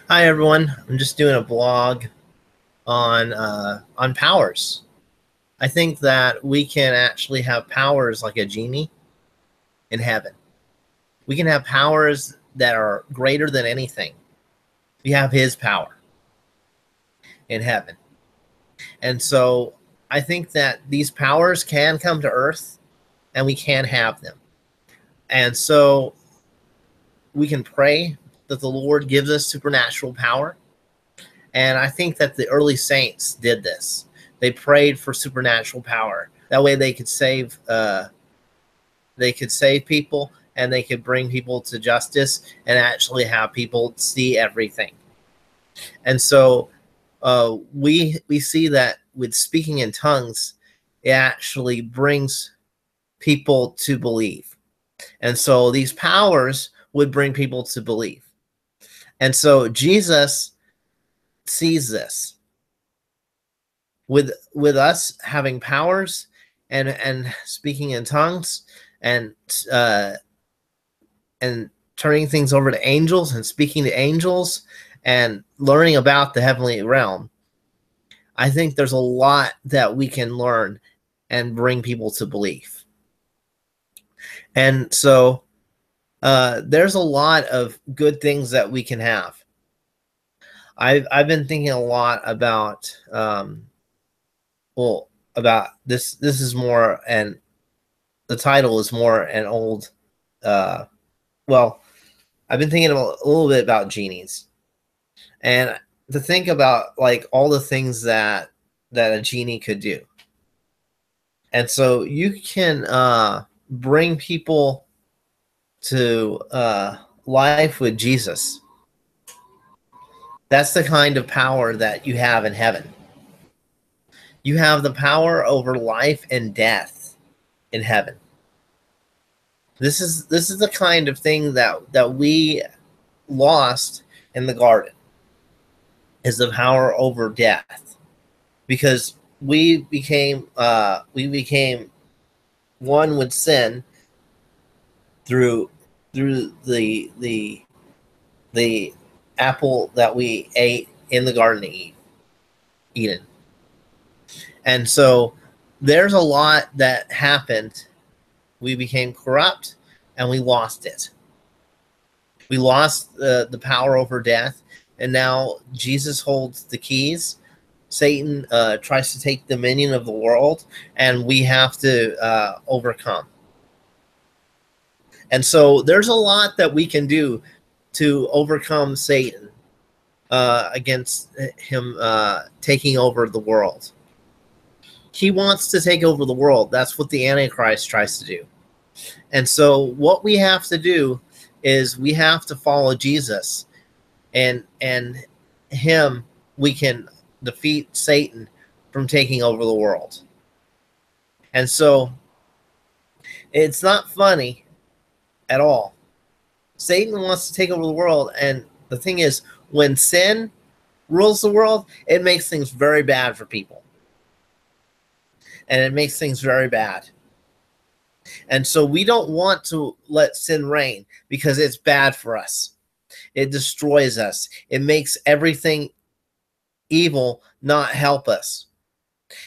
Hi everyone. I'm just doing a blog on powers. I think that we can actually have powers like a genie in heaven. We can have powers that are greater than anything. We have his power in heaven. And so I think that these powers can come to earth and we can have them. And so we can pray that the Lord gives us supernatural power. And I think that the early saints did this. They prayed for supernatural power. That way they could save people and they could bring people to justice and actually have people see everything. And so we see that with speaking in tongues, it actually brings people to believe. And so these powers would bring people to believe. And so Jesus sees this with us having powers and speaking in tongues and uh, and turning things over to angels and speaking to angels and learning about the heavenly realm. I think there's a lot that we can learn and bring people to belief. And so there's a lot of good things that we can have. I've been thinking a lot about about this. This is more, and the title is more an old. Uh, well, I've been thinking a little bit about genies, and to think about like all the things that a genie could do. And so you can bring people to life with Jesus. That's the kind of power that you have in heaven. You have the power over life and death in heaven. This is the kind of thing that we lost in the garden, is the power over death, because we became one with sin through the apple that we ate in the Garden of Eden. And so there's a lot that happened. We became corrupt and we lost it. We lost the power over death, and now Jesus holds the keys. Satan tries to take dominion of the world, and we have to overcome. And so there's a lot that we can do to overcome Satan against him taking over the world. He wants to take over the world. That's what the Antichrist tries to do. And so what we have to do is we have to follow Jesus, and him we can defeat Satan from taking over the world. And so it's not funny at all. Satan wants to take over the world, and the thing is, when sin rules the world, it makes things very bad for people. And it makes things very bad. And so we don't want to let sin reign, because it's bad for us. It destroys us. It makes everything evil not help us.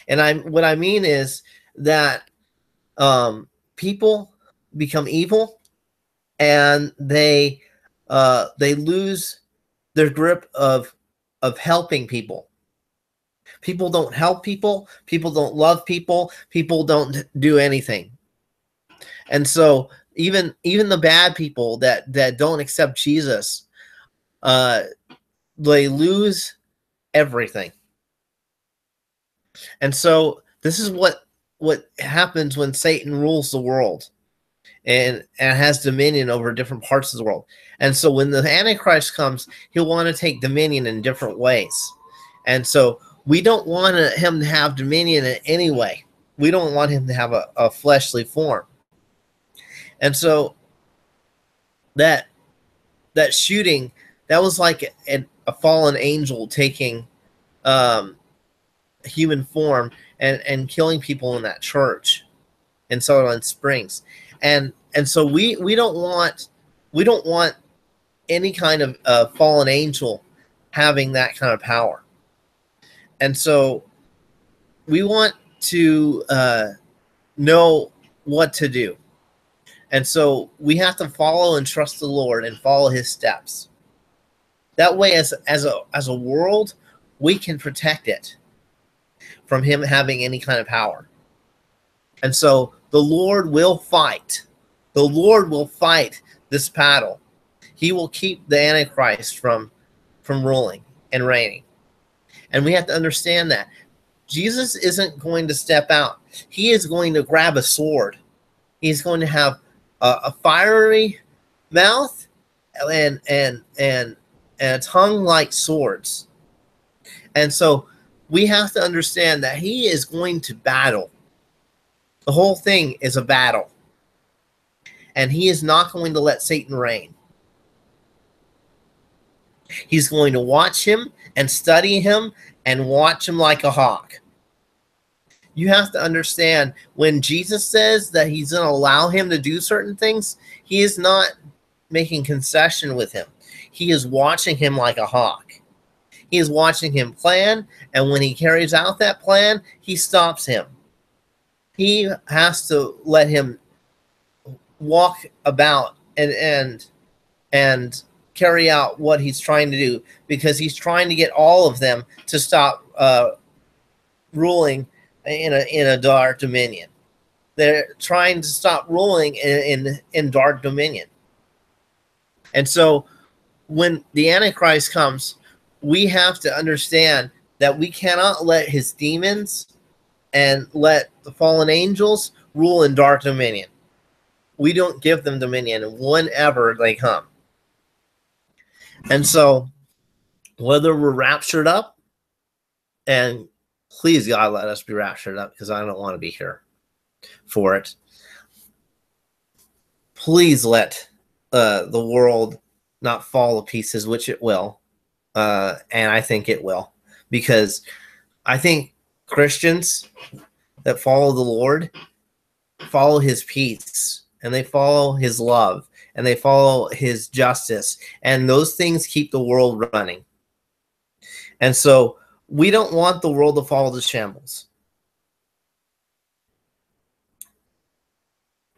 And what I mean is that people become evil, and they lose their grip of helping people. People don't help people. People don't love people. People don't do anything. And so even the bad people that don't accept Jesus, they lose everything. And so this is what happens when Satan rules the world and has dominion over different parts of the world. And so when the Antichrist comes, he'll want to take dominion in different ways. And so we don't want him to have dominion in any way. We don't want him to have a fleshly form. And so that shooting, that was like a fallen angel taking human form and killing people in that church in Sutherland Springs. And so we don't want any kind of fallen angel having that kind of power. And so we want to know what to do. And so we have to follow and trust the Lord and follow his steps. That way, as a world, we can protect it from him having any kind of power. And so the Lord will fight. The Lord will fight this battle. He will keep the Antichrist from ruling and reigning. And we have to understand that Jesus isn't going to step out. He is going to grab a sword. He's going to have a fiery mouth and a tongue like swords. And so we have to understand that he is going to battle. The whole thing is a battle. And he is not going to let Satan reign. He's going to watch him and study him and watch him like a hawk. You have to understand, when Jesus says that he's going to allow him to do certain things, he is not making concession with him. He is watching him like a hawk. He is watching him plan, and when he carries out that plan, he stops him. He has to let him walk about and carry out what he's trying to do, because he's trying to get all of them to stop ruling in a dark dominion. They're trying to stop ruling in dark dominion. And so when the Antichrist comes, we have to understand that we cannot let his demons and let the fallen angels rule in dark dominion. We don't give them dominion whenever they come. And so whether we're raptured up, and please, God, let us be raptured up, because I don't want to be here for it. Please let the world not fall to pieces, which it will. And I think it will, because I think Christians that follow the Lord follow his peace, and they follow his love, and they follow his justice, and those things keep the world running. And so we don't want the world to fall to shambles.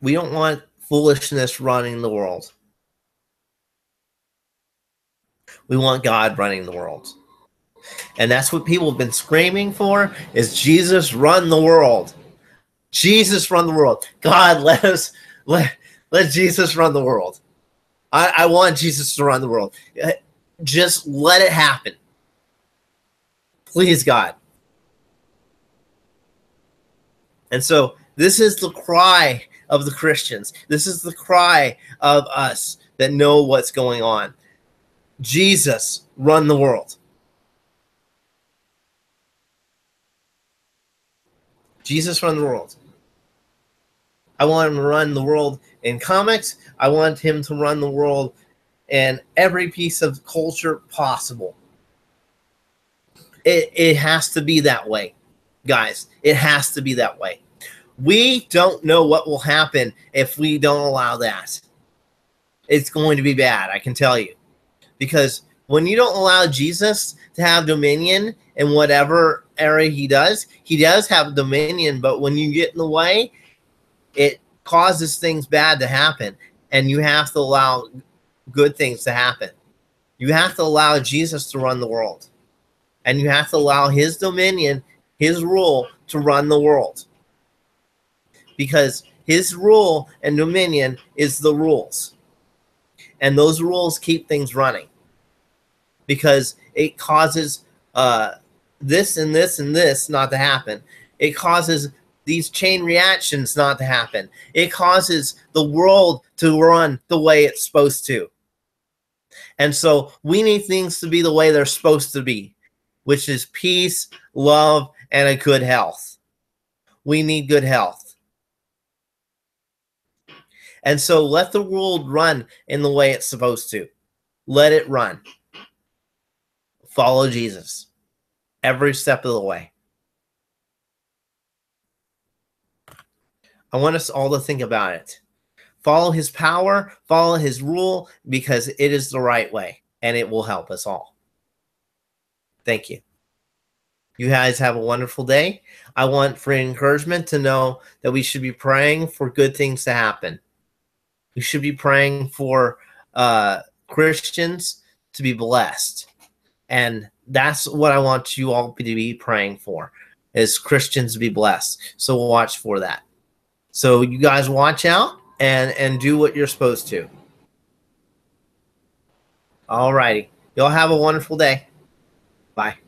We don't want foolishness running the world. We want God running the world. And that's what people have been screaming for, is Jesus run the world. Jesus run the world. God, let Jesus run the world. I want Jesus to run the world. Just let it happen. Please, God. And so this is the cry of the Christians. This is the cry of us that know what's going on. Jesus, run the world. Jesus, run the world. I want him to run the world in comics. I want him to run the world in every piece of culture possible. It has to be that way, guys. It has to be that way. We don't know what will happen if we don't allow that. It's going to be bad, I can tell you. Because when you don't allow Jesus to have dominion in whatever area he does have dominion, but when you get in the way, it causes things bad to happen, and you have to allow good things to happen. You have to allow Jesus to run the world, and you have to allow his dominion, his rule, to run the world, because his rule and dominion is the rules, and those rules keep things running, because it causes this and this and this not to happen. It causes these chain reactions not to happen. It causes the world to run the way it's supposed to. And so we need things to be the way they're supposed to be, which is peace, love, and a good health. We need good health. And so let the world run in the way it's supposed to. Let it run. Follow Jesus every step of the way. I want us all to think about it. Follow his power, follow his rule, because it is the right way, and it will help us all. Thank you. You guys have a wonderful day. I want for encouragement to know that we should be praying for good things to happen. We should be praying for Christians to be blessed. And that's what I want you all to be praying for, is Christians to be blessed. So watch for that. So you guys watch out and do what you're supposed to. All righty. Y'all have a wonderful day. Bye.